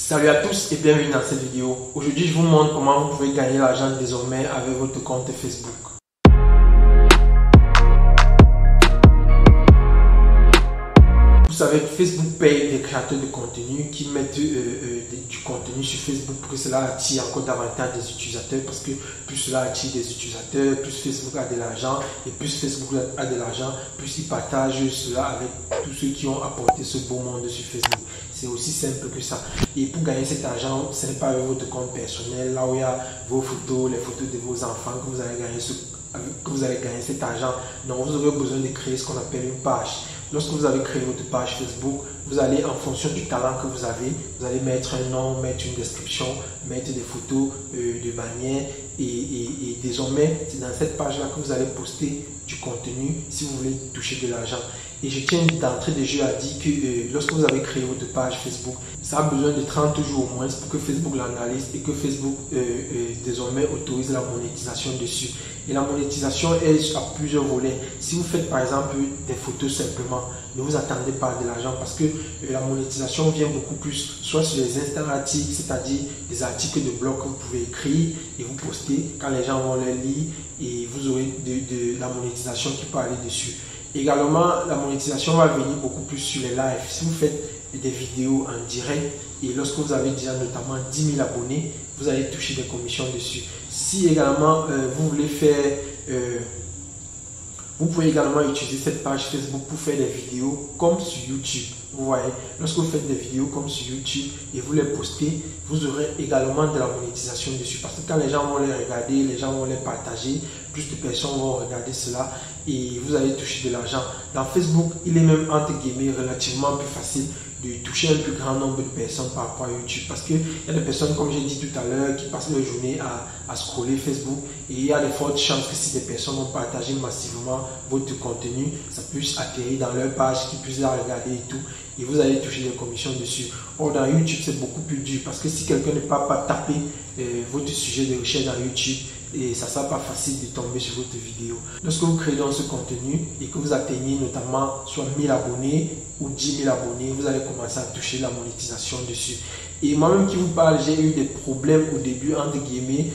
Salut à tous et bienvenue dans cette vidéo. Aujourd'hui, je vous montre comment vous pouvez gagner l'argent désormais avec votre compte Facebook. Vous savez que Facebook paye des créateurs de contenu qui mettent du contenu sur Facebook pour que cela attire encore davantage des utilisateurs, parce que plus cela attire des utilisateurs, plus Facebook a de l'argent, et plus Facebook a de l'argent, plus il partage cela avec tous ceux qui ont apporté ce beau monde sur Facebook. C'est aussi simple que ça. Et pour gagner cet argent, ce n'est pas avec votre compte personnel, là où il y a vos photos, les photos de vos enfants que vous allez gagner cet argent. Donc vous aurez besoin de créer ce qu'on appelle une page. Lorsque vous avez créé votre page Facebook, vous allez, en fonction du talent que vous allez mettre un nom, mettre une description, mettre des photos de bannières, et désormais, c'est dans cette page-là que vous allez poster du contenu si vous voulez toucher de l'argent. Et je tiens d'entrée de jeu à dire que lorsque vous avez créé votre page Facebook, ça a besoin de 30 jours au moins pour que Facebook l'analyse et que Facebook désormais autorise la monétisation dessus. Et la monétisation est à plusieurs volets. Si vous faites par exemple des photos simplement, ne vous attendez pas à de l'argent, parce que la monétisation vient beaucoup plus soit sur les instant articles, c'est-à-dire des articles de blog que vous pouvez écrire et vous poster quand les gens vont les lire, et vous aurez de la monétisation qui peut aller dessus. Également, la monétisation va venir beaucoup plus sur les lives. Si vous faites des vidéos en direct et lorsque vous avez déjà notamment 10 000 abonnés, vous allez toucher des commissions dessus. Si également vous voulez faire, vous pouvez également utiliser cette page Facebook pour faire des vidéos comme sur YouTube. Vous voyez, lorsque vous faites des vidéos comme sur YouTube et vous les postez, vous aurez également de la monétisation dessus. Parce que quand les gens vont les regarder, les gens vont les partager, plus de personnes vont regarder cela et vous allez toucher de l'argent. Dans Facebook, il est même entre guillemets relativement plus facile de toucher un plus grand nombre de personnes par rapport à YouTube, parce qu'il y a des personnes, comme j'ai dit tout à l'heure, qui passent leur journée à scroller Facebook, et il y a de fortes chances que si des personnes ont partagé massivement votre contenu, ça puisse atterrir dans leur page, qu'ils puissent la regarder et tout, et vous allez toucher des commissions dessus. Or dans YouTube, c'est beaucoup plus dur, parce que si quelqu'un ne peut pas taper votre sujet de recherche dans YouTube, et ça ne sera pas facile de tomber sur votre vidéo. Lorsque vous créez dans ce contenu et que vous atteignez notamment soit 1000 abonnés ou 10 000 abonnés, vous allez commencer à toucher la monétisation dessus. Et moi-même qui vous parle, j'ai eu des problèmes au début, entre guillemets,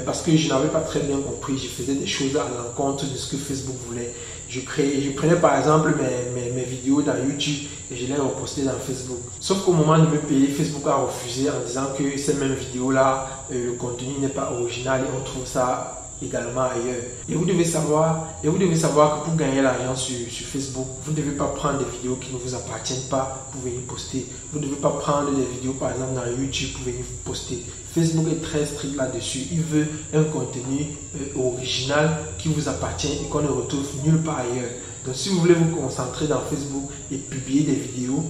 parce que je n'avais pas très bien compris. Je faisais des choses à l'encontre de ce que Facebook voulait. Je prenais par exemple mes vidéos dans YouTube et je les repostais dans Facebook. Sauf qu'au moment de me payer, Facebook a refusé en disant que ces mêmes vidéos-là, le contenu n'est pas original et on trouve ça également ailleurs. Et vous devez savoir que pour gagner l'argent sur Facebook, vous ne devez pas prendre des vidéos qui ne vous appartiennent pas pour venir poster. Vous ne devez pas prendre des vidéos par exemple dans YouTube pour venir poster. Facebook est très strict là-dessus. Il veut un contenu original qui vous appartient et qu'on ne retrouve nulle part ailleurs. Donc si vous voulez vous concentrer dans Facebook et publier des vidéos,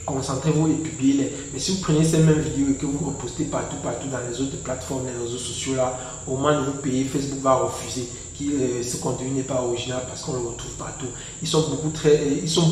concentrez-vous et publiez-les. Mais si vous prenez ces mêmes vidéos et que vous repostez partout dans les autres plateformes, les réseaux sociaux là, au moment de vous payer, Facebook va refuser que ce contenu n'est pas original parce qu'on le retrouve partout. Ils sont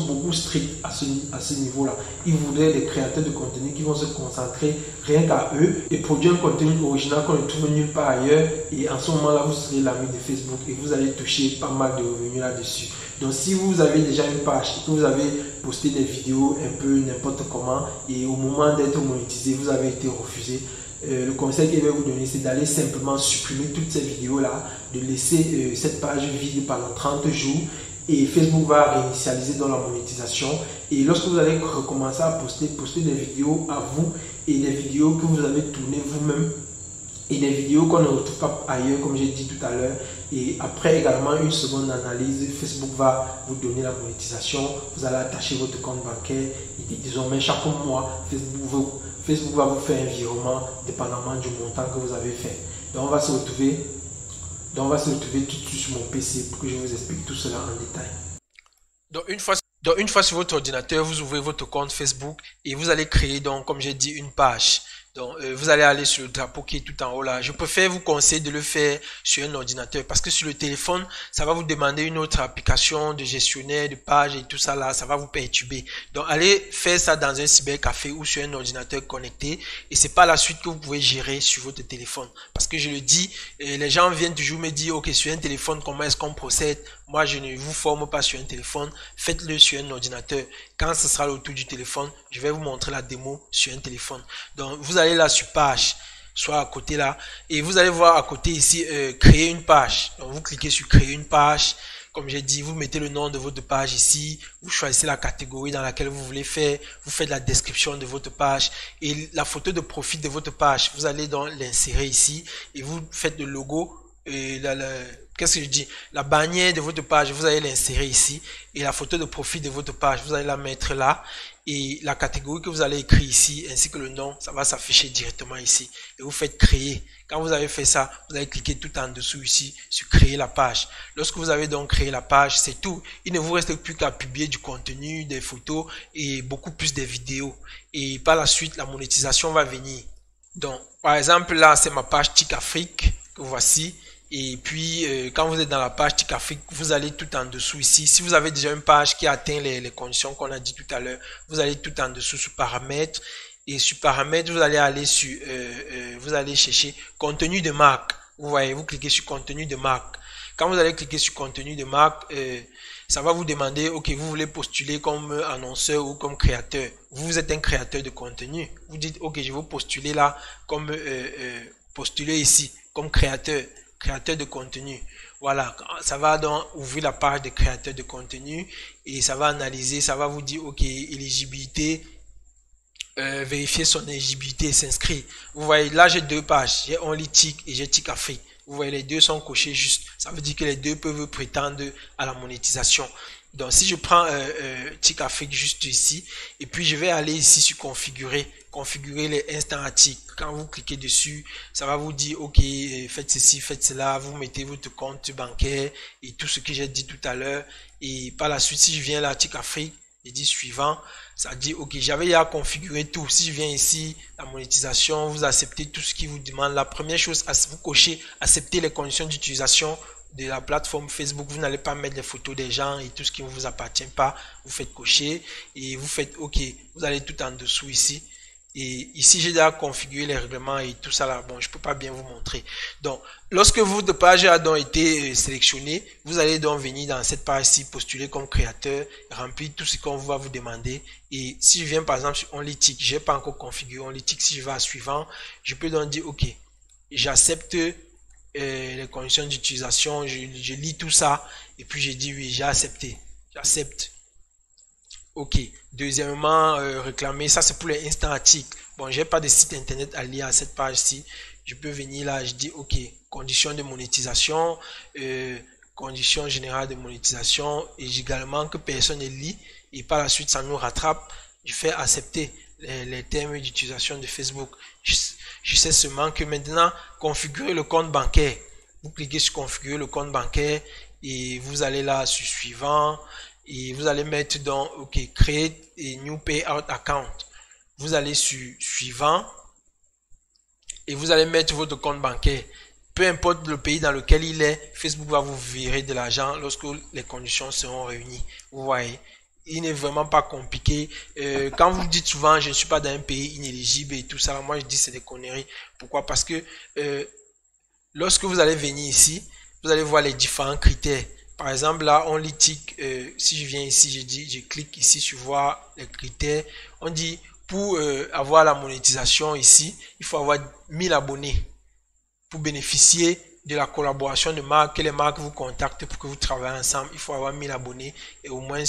beaucoup stricts à ce niveau-là. Ils voudraient des créateurs de contenu qui vont se concentrer rien qu'à eux et produire un contenu original qu'on ne trouve nulle part ailleurs. Et en ce moment-là, vous serez l'ami de Facebook et vous allez toucher pas mal de revenus là-dessus. Donc si vous avez déjà une page et que vous avez posté des vidéos un peu n'importe comment et au moment d'être monétisé, vous avez été refusé, le conseil que je vais vous donner, c'est d'aller simplement supprimer toutes ces vidéos-là, de laisser cette page vide pendant 30 jours et Facebook va réinitialiser dans la monétisation. Et lorsque vous allez recommencer à poster des vidéos à vous et des vidéos que vous avez tournées vous-même, et des vidéos qu'on ne retrouve pas ailleurs, comme j'ai dit tout à l'heure. Et après également une seconde analyse, Facebook va vous donner la monétisation. Vous allez attacher votre compte bancaire et désormais chaque mois, Facebook va vous faire un virement dépendamment du montant que vous avez fait. Donc on va se retrouver tout de suite sur mon PC pour que je vous explique tout cela en détail. Donc une fois sur votre ordinateur, vous ouvrez votre compte Facebook et vous allez créer, donc comme j'ai dit, une page. Donc, vous allez aller sur le drapeau qui est tout en haut là. Je préfère vous conseiller de le faire sur un ordinateur parce que sur le téléphone, ça va vous demander une autre application de gestionnaire de page et tout ça là, ça va vous perturber. Donc, allez faire ça dans un cybercafé ou sur un ordinateur connecté et c'est pas la suite que vous pouvez gérer sur votre téléphone. Parce que je le dis, les gens viennent toujours me dire, ok, sur un téléphone, comment est-ce qu'on procède? Moi, je ne vous forme pas sur un téléphone. Faites-le sur un ordinateur. Quand ce sera le tour du téléphone, je vais vous montrer la démo sur un téléphone. Donc, vous allez là sur page, soit à côté là, et vous allez voir à côté ici, créer une page. Donc, vous cliquez sur créer une page. Comme j'ai dit, vous mettez le nom de votre page ici, vous choisissez la catégorie dans laquelle vous voulez faire, vous faites la description de votre page et la photo de profil de votre page. Vous allez donc l'insérer ici et vous faites le logo. Qu'est-ce que je dis? La bannière de votre page, vous allez l'insérer ici et la photo de profil de votre page, vous allez la mettre là et la catégorie que vous allez écrire ici ainsi que le nom, ça va s'afficher directement ici et vous faites créer. Quand vous avez fait ça, vous allez cliquer tout en dessous ici sur créer la page. Lorsque vous avez donc créé la page, c'est tout. Il ne vous reste plus qu'à publier du contenu, des photos et beaucoup plus de vidéos. Et par la suite, la monétisation va venir. Donc, par exemple, là, c'est ma page TIC Afrique que voici. Et puis, quand vous êtes dans la page TIC Afrique, vous allez tout en dessous ici. Si vous avez déjà une page qui atteint les conditions qu'on a dit tout à l'heure, vous allez tout en dessous sur paramètres. Et sur paramètres, vous allez aller sur, vous allez chercher contenu de marque. Vous voyez, vous cliquez sur contenu de marque. Quand vous allez cliquer sur contenu de marque, ça va vous demander, ok, vous voulez postuler comme annonceur ou comme créateur. Vous êtes un créateur de contenu. Vous dites, ok, je veux postuler là comme postuler ici comme créateur de contenu. Voilà, ça va donc ouvrir la page de créateur de contenu et ça va analyser, ça va vous dire, ok, éligibilité. Vérifier son éligibilité et s'inscrire. Vous voyez, là j'ai deux pages, j'ai Only TIC et j'ai TIC Afrique. Vous voyez, les deux sont cochés juste. Ça veut dire que les deux peuvent prétendre à la monétisation. Donc si je prends TIC Afrique juste ici, et puis je vais aller ici sur configurer les instants articles. Quand vous cliquez dessus, ça va vous dire, ok, faites ceci, faites cela, vous mettez votre compte bancaire et tout ce que j'ai dit tout à l'heure. Et par la suite, si je viens là, TIC Afrique, je dis suivant, ça dit ok, j'avais déjà configuré tout. Si je viens ici, la monétisation, vous acceptez tout ce qui vous demande. La première chose, vous cochez accepter les conditions d'utilisation de la plateforme Facebook. Vous n'allez pas mettre les photos des gens et tout ce qui ne vous appartient pas. Vous faites cocher et vous faites ok. Vous allez tout en dessous ici. Et ici, j'ai déjà configuré les règlements et tout ça là. Bon, je peux pas bien vous montrer. Donc, lorsque votre page a donc été sélectionnée, vous allez donc venir dans cette page-ci, postuler comme créateur, remplir tout ce qu'on va vous demander. Et si je viens par exemple sur OnlyTIC, j'ai pas encore configuré OnlyTIC. Si je vais à suivant, je peux donc dire, ok, j'accepte les conditions d'utilisation, je lis tout ça. Et puis, j'ai dit oui, j'ai accepté. J'accepte. Ok. Deuxièmement, réclamer, ça c'est pour les instants articles. Bon, j'ai pas de site internet allié à cette page-ci. Je peux venir là, je dis ok, conditions de monétisation, conditions générales de monétisation, et également que personne ne lit. Et par la suite, ça nous rattrape. Je fais accepter les termes d'utilisation de Facebook. Je sais seulement que maintenant, configurer le compte bancaire. Vous cliquez sur configurer le compte bancaire et vous allez là sur suivant. Et vous allez mettre dans ok, create a new payout account. Vous allez sur suivant et vous allez mettre votre compte bancaire. Peu importe le pays dans lequel il est, Facebook va vous virer de l'argent lorsque les conditions seront réunies. Vous voyez, il n'est vraiment pas compliqué. Quand vous dites souvent je ne suis pas dans un pays inéligible et tout ça, moi je dis c'est des conneries. Pourquoi? Parce que lorsque vous allez venir ici, vous allez voir les différents critères. Par exemple, là, on lit TIC, si je viens ici, je clique ici sur voir les critères. On dit, pour avoir la monétisation ici, il faut avoir 1000 abonnés. Pour bénéficier de la collaboration de marques, que les marques vous contactent pour que vous travaillez ensemble, il faut avoir 1000 abonnés et au moins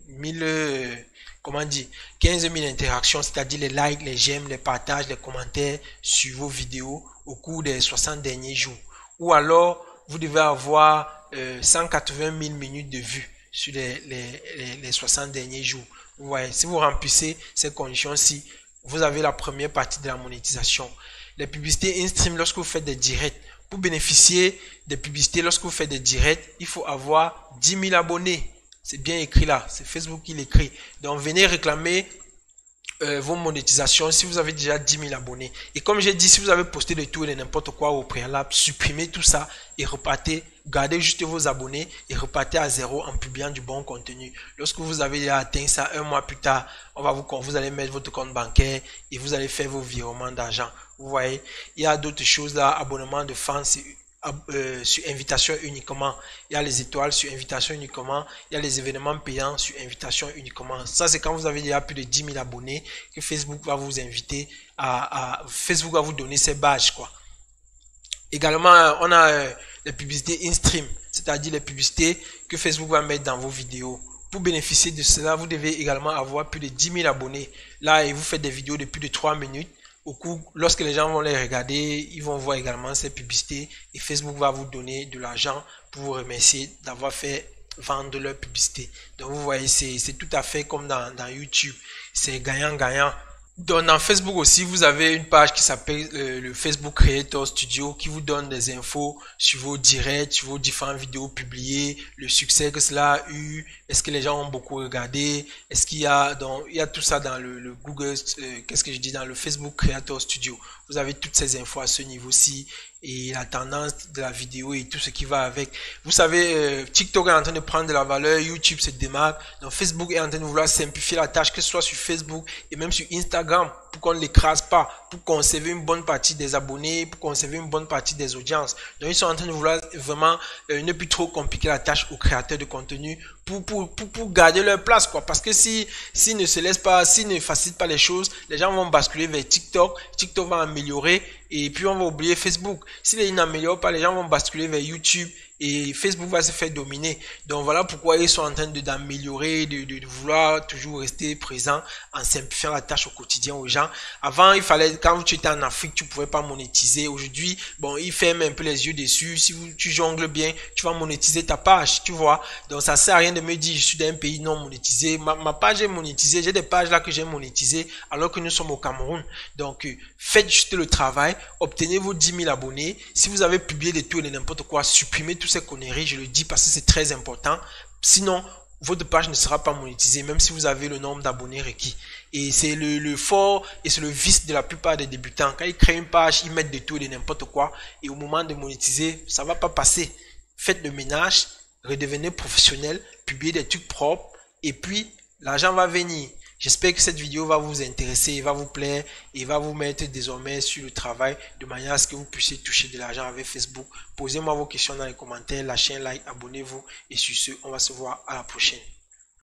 1000, comment dire, 15 000 interactions, c'est-à-dire les likes, les j'aime, les partages, les commentaires sur vos vidéos au cours des 60 derniers jours. Ou alors, vous devez avoir 180 000 minutes de vue sur les 60 derniers jours. Vous voyez, si vous remplissez ces conditions-ci, vous avez la première partie de la monétisation. Les publicités in-stream lorsque vous faites des directs. Pour bénéficier des publicités lorsque vous faites des directs, il faut avoir 10 000 abonnés. C'est bien écrit là, c'est Facebook qui l'écrit. Donc venez réclamer vos monétisations si vous avez déjà 10 000 abonnés. Et comme j'ai dit, si vous avez posté de tout et de n'importe quoi au préalable, supprimez tout ça et repartez, gardez juste vos abonnés et repartez à zéro en publiant du bon contenu. Lorsque vous avez déjà atteint ça, un mois plus tard, vous allez mettre votre compte bancaire et vous allez faire vos virements d'argent. Vous voyez, il y a d'autres choses là, abonnement de fans, sur invitation uniquement. Il y a les étoiles sur invitation uniquement. Il y a les événements payants sur invitation uniquement. Ça, c'est quand vous avez déjà plus de 10 000 abonnés que Facebook va vous inviter Facebook va vous donner ses badges, quoi. Également, on a les publicités in-stream, c'est-à-dire les publicités que Facebook va mettre dans vos vidéos. Pour bénéficier de cela, vous devez également avoir plus de 10 000 abonnés. Là, et vous faites des vidéos de plus de 3 minutes. Lorsque les gens vont les regarder, ils vont voir également ces publicités et Facebook va vous donner de l'argent pour vous remercier d'avoir fait vendre leur publicité. Donc vous voyez, c'est tout à fait comme dans YouTube. C'est gagnant-gagnant. Donc dans Facebook aussi, vous avez une page qui s'appelle le Facebook Creator Studio qui vous donne des infos sur vos directs, sur vos différentes vidéos publiées, le succès que cela a eu, est-ce que les gens ont beaucoup regardé, est-ce qu'il y a il y a tout ça dans le Google, dans le Facebook Creator Studio. Vous avez toutes ces infos à ce niveau-ci et la tendance de la vidéo et tout ce qui va avec. Vous savez, TikTok est en train de prendre de la valeur, YouTube se démarque, donc Facebook est en train de vouloir simplifier la tâche, que ce soit sur Facebook et même sur Instagram, pour qu'on ne l'écrase pas, pour conserver une bonne partie des abonnés, pour conserver une bonne partie des audiences. Donc ils sont en train de vouloir vraiment ne plus trop compliquer la tâche aux créateurs de contenu pour garder leur place, quoi. Parce que s'ils ne se laissent pas, s'ils ne facilitent pas les choses, les gens vont basculer vers TikTok, TikTok va améliorer et puis on va oublier Facebook. S'ils n'améliorent pas, les gens vont basculer vers YouTube et Facebook va se faire dominer. Donc voilà pourquoi ils sont en train d'améliorer, de vouloir toujours rester présent en simplifiant la tâche au quotidien aux gens. Avant, il fallait, quand tu étais en Afrique, tu pouvais pas monétiser. Aujourd'hui, bon, ils ferment un peu les yeux dessus. Si tu jongles bien, tu vas monétiser ta page, tu vois. Donc ça sert à rien de me dire je suis d'un pays non monétisé. Ma page est monétisée. J'ai des pages là que j'ai monétisées alors que nous sommes au Cameroun. Donc faites juste le travail, obtenez vos 10 000 abonnés. Si vous avez publié des tout et n'importe quoi, supprimez toutes ces conneries, je le dis parce que c'est très important. Sinon, votre page ne sera pas monétisée, même si vous avez le nombre d'abonnés requis. Et c'est le fort et c'est le vice de la plupart des débutants. Quand ils créent une page, ils mettent de tout et de n'importe quoi. Et au moment de monétiser, ça va pas passer. Faites le ménage, redevenez professionnel, publiez des trucs propres et puis l'argent va venir. J'espère que cette vidéo va vous intéresser, va vous plaire et va vous mettre désormais sur le travail de manière à ce que vous puissiez toucher de l'argent avec Facebook. Posez-moi vos questions dans les commentaires, lâchez un like, abonnez-vous et sur ce, on va se voir à la prochaine.